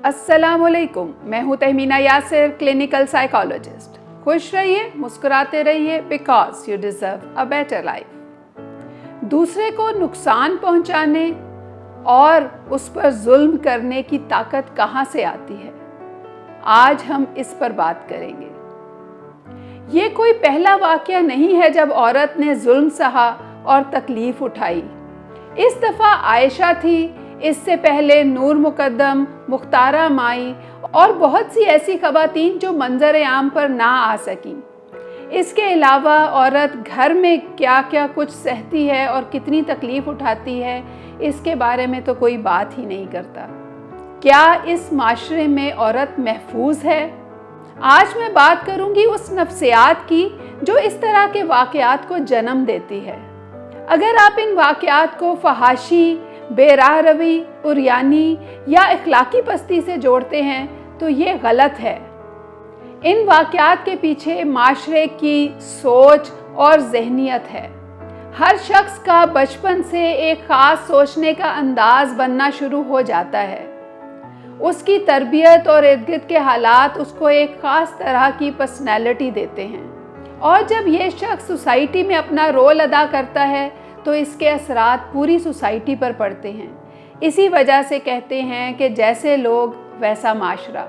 अस्सलामुअलैकुम, मैं हूँ तहमीना यासिर, क्लिनिकल साइकोलॉजिस्ट। खुश रहिए, मुस्कुराते रहिए, because you deserve a better life. दूसरे को नुकसान पहुँचाने और उस पर जुल्म करने की ताकत कहाँ से आती है, आज हम इस पर बात करेंगे। ये कोई पहला वाक़या नहीं है जब औरत ने जुल्म सहा और तकलीफ़ उठाई। इस दफ़ा आयशा थी, इससे पहले नूर मुकद्दम, मुख्तारा माई और बहुत सी ऐसी ख़वातीन जो मंज़र आम पर ना आ सकीं। इसके अलावा औरत घर में क्या क्या कुछ सहती है और कितनी तकलीफ़ उठाती है, इसके बारे में तो कोई बात ही नहीं करता। क्या इस माशरे में औरत महफूज है? आज मैं बात करूंगी उस नफ्सियात की जो इस तरह के वाक़यात को जन्म देती है। अगर आप इन वाक़यात को फहाशी, बेराह रवी, उरियानी या इखलाकी पस्ती से जोड़ते हैं तो ये गलत है। इन वाक़यात के पीछे माशरे की सोच और ज़हनियत है। हर शख्स का बचपन से एक ख़ास सोचने का अंदाज़ बनना शुरू हो जाता है। उसकी तरबियत और इर्द-गिर्द के हालात उसको एक ख़ास तरह की पर्सनैलिटी देते हैं, और जब ये शख्स सोसाइटी में अपना रोल अदा करता है तो इसके असरात पूरी सोसाइटी पर पड़ते हैं। इसी वजह से कहते हैं कि जैसे लोग वैसा माशरा।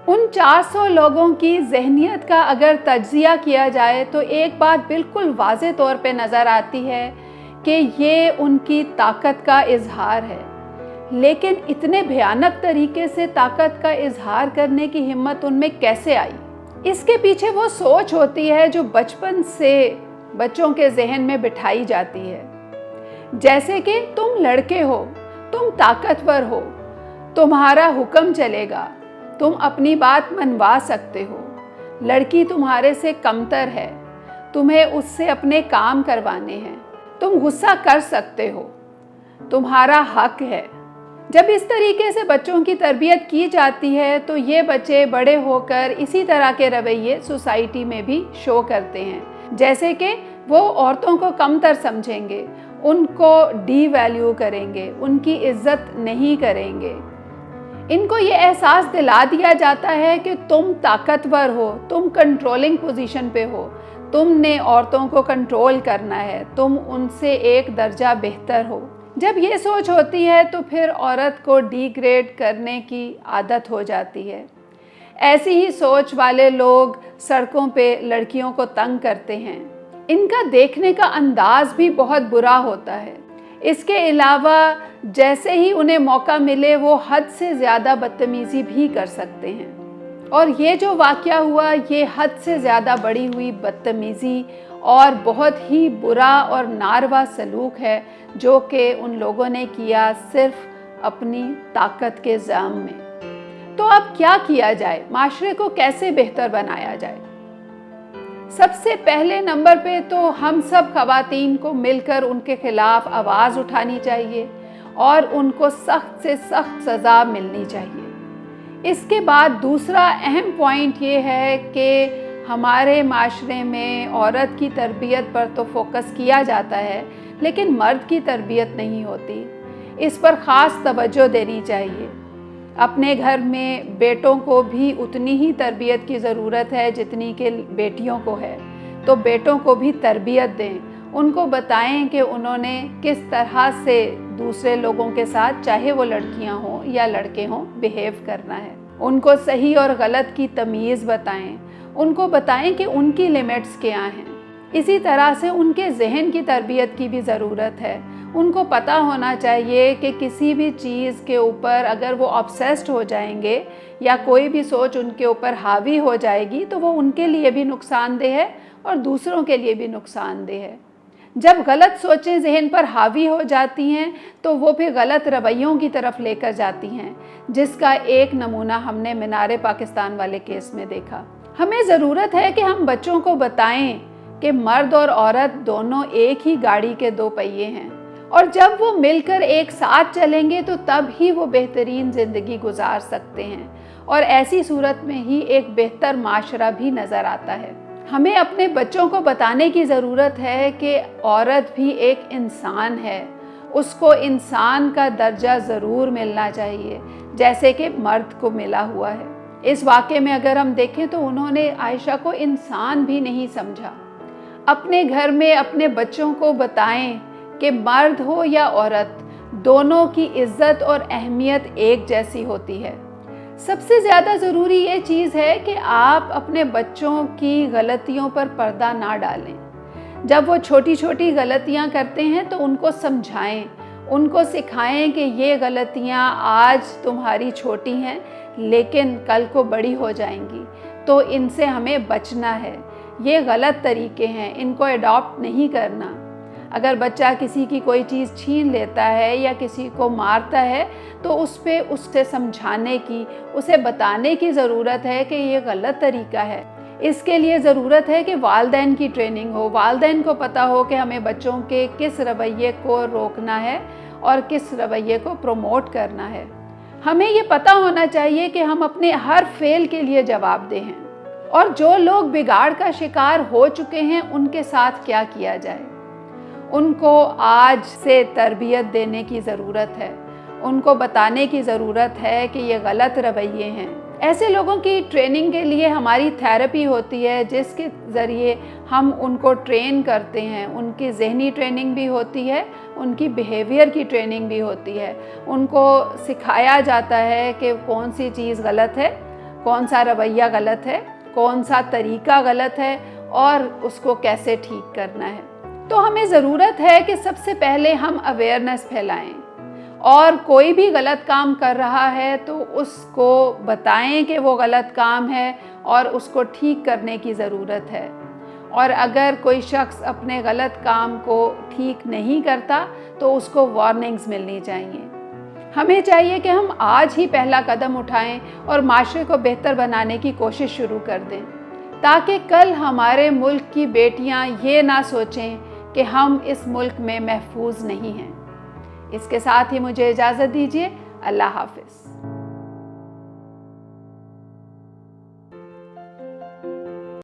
उन 400 लोगों की ज़हनियत का अगर तज्ज़िया किया जाए तो एक बात बिल्कुल वाज़े तौर पे नज़र आती है कि ये उनकी ताकत का इजहार है। लेकिन इतने भयानक तरीके से ताकत का इजहार करने की हिम्मत उनमें कैसे आई? इसके पीछे वो सोच होती है जो बचपन से बच्चों के जहन में बिठाई जाती है, जैसे कि तुम लड़के हो, तुम ताकतवर हो, तुम्हारा हुक्म चलेगा, तुम अपनी बात मनवा सकते हो, लड़की तुम्हारे से कमतर है, तुम्हें उससे अपने काम करवाने हैं, तुम गुस्सा कर सकते हो, तुम्हारा हक है। जब इस तरीके से बच्चों की तरबियत की जाती है तो ये बच्चे बड़े होकर इसी तरह के रवैये सोसाइटी में भी शो करते हैं, जैसे कि वो औरतों को कमतर समझेंगे, उनको डीवैल्यू करेंगे, उनकी इज्जत नहीं करेंगे। इनको ये एहसास दिला दिया जाता है कि तुम ताकतवर हो, तुम कंट्रोलिंग पोजीशन पे हो, तुमने औरतों को कंट्रोल करना है, तुम उनसे एक दर्जा बेहतर हो। जब ये सोच होती है तो फिर औरत को डिग्रेड करने की आदत हो जाती है। ऐसी ही सोच वाले लोग सड़कों पे लड़कियों को तंग करते हैं। इनका देखने का अंदाज भी बहुत बुरा होता है। इसके अलावा जैसे ही उन्हें मौका मिले वो हद से ज़्यादा बदतमीज़ी भी कर सकते हैं, और ये जो वाक़या हुआ ये हद से ज़्यादा बढ़ी हुई बदतमीज़ी और बहुत ही बुरा और नारवा सलूक है जो कि उन लोगों ने किया सिर्फ अपनी ताकत के ज़ाम में। तो अब क्या किया जाए, माशरे को कैसे बेहतर बनाया जाए? सबसे पहले नंबर पे तो हम सब ख़वातीन को मिलकर उनके ख़िलाफ़ आवाज़ उठानी चाहिए और उनको सख्त से सख्त सज़ा मिलनी चाहिए। इसके बाद दूसरा अहम पॉइंट ये है कि हमारे माशरे में औरत की तरबियत पर तो फोकस किया जाता है लेकिन मर्द की तरबियत नहीं होती। इस पर ख़ास तवज्जो देनी चाहिए। अपने घर में बेटों को भी उतनी ही तरबियत की ज़रूरत है जितनी कि बेटियों को है, तो बेटों को भी तरबियत दें, उनको बताएं कि उन्होंने किस तरह से दूसरे लोगों के साथ, चाहे वो लड़कियां हों या लड़के हों, बिहेव करना है। उनको सही और गलत की तमीज़ बताएं, उनको बताएं कि उनकी लिमिट्स क्या हैं। इसी तरह से उनके जहन की तरबियत की भी ज़रूरत है। उनको पता होना चाहिए कि किसी भी चीज़ के ऊपर अगर वो ऑब्सेस्ड हो जाएंगे या कोई भी सोच उनके ऊपर हावी हो जाएगी तो वो उनके लिए भी नुकसानदेह है और दूसरों के लिए भी नुकसानदेह है। जब गलत सोचें जहन पर हावी हो जाती हैं तो वो फिर गलत रवैयों की तरफ लेकर जाती हैं, जिसका एक नमूना हमने मीनार पाकिस्तान वाले केस में देखा। हमें ज़रूरत है कि हम बच्चों को बताएं कि मर्द और औरत दोनों एक ही गाड़ी के दो पहिए हैं, और जब वो मिलकर एक साथ चलेंगे तो तब ही वो बेहतरीन ज़िंदगी गुजार सकते हैं, और ऐसी सूरत में ही एक बेहतर माशरा भी नज़र आता है। हमें अपने बच्चों को बताने की ज़रूरत है कि औरत भी एक इंसान है, उसको इंसान का दर्जा ज़रूर मिलना चाहिए जैसे कि मर्द को मिला हुआ है। इस वाक़े में अगर हम देखें तो उन्होंने आयशा को इंसान भी नहीं समझा। अपने घर में अपने बच्चों को बताएं कि मर्द हो या औरत, दोनों की इज़्ज़त और अहमियत एक जैसी होती है। सबसे ज़्यादा ज़रूरी ये चीज़ है कि आप अपने बच्चों की गलतियों पर पर्दा ना डालें। जब वो छोटी छोटी गलतियाँ करते हैं तो उनको समझाएं, उनको सिखाएं कि ये गलतियाँ आज तुम्हारी छोटी हैं लेकिन कल को बड़ी हो जाएंगी, तो इनसे हमें बचना है। ये गलत तरीके हैं, इनको अडॉप्ट नहीं करना। अगर बच्चा किसी की कोई चीज़ छीन लेता है या किसी को मारता है तो उस पे उससे समझाने की, उसे बताने की ज़रूरत है कि ये गलत तरीका है। इसके लिए ज़रूरत है कि वालिदैन की ट्रेनिंग हो, वालिदैन को पता हो कि हमें बच्चों के किस रवैये को रोकना है और किस रवैये को प्रमोट करना है। हमें ये पता होना चाहिए कि हम अपने हर फेल के लिए जवाबदेह हैं और जो लोग बिगाड़ का शिकार हो चुके हैं उनके साथ क्या किया जाए। उनको आज से तरबियत देने की ज़रूरत है, उनको बताने की ज़रूरत है कि ये गलत रवैये हैं। ऐसे लोगों की ट्रेनिंग के लिए हमारी थेरेपी होती है जिसके ज़रिए हम उनको ट्रेन करते हैं। उनकी ज़हनी ट्रेनिंग भी होती है, उनकी बिहेवियर की ट्रेनिंग भी होती है। उनको सिखाया जाता है कि कौन सी चीज़ गलत है, कौन सा रवैया गलत है, कौन सा तरीका गलत है और उसको कैसे ठीक करना है। तो हमें ज़रूरत है कि सबसे पहले हम अवेयरनेस फैलाएं और कोई भी गलत काम कर रहा है तो उसको बताएं कि वो गलत काम है और उसको ठीक करने की ज़रूरत है। और अगर कोई शख्स अपने गलत काम को ठीक नहीं करता तो उसको वार्निंग्स मिलनी चाहिए। हमें चाहिए कि हम आज ही पहला कदम उठाएं और माशरे को बेहतर बनाने की कोशिश शुरू कर दें, ताकि कल हमारे मुल्क की बेटियां ये ना सोचें कि हम इस मुल्क में महफूज नहीं हैं। इसके साथ ही मुझे इजाज़त दीजिए। अल्लाह हाफ़िज़।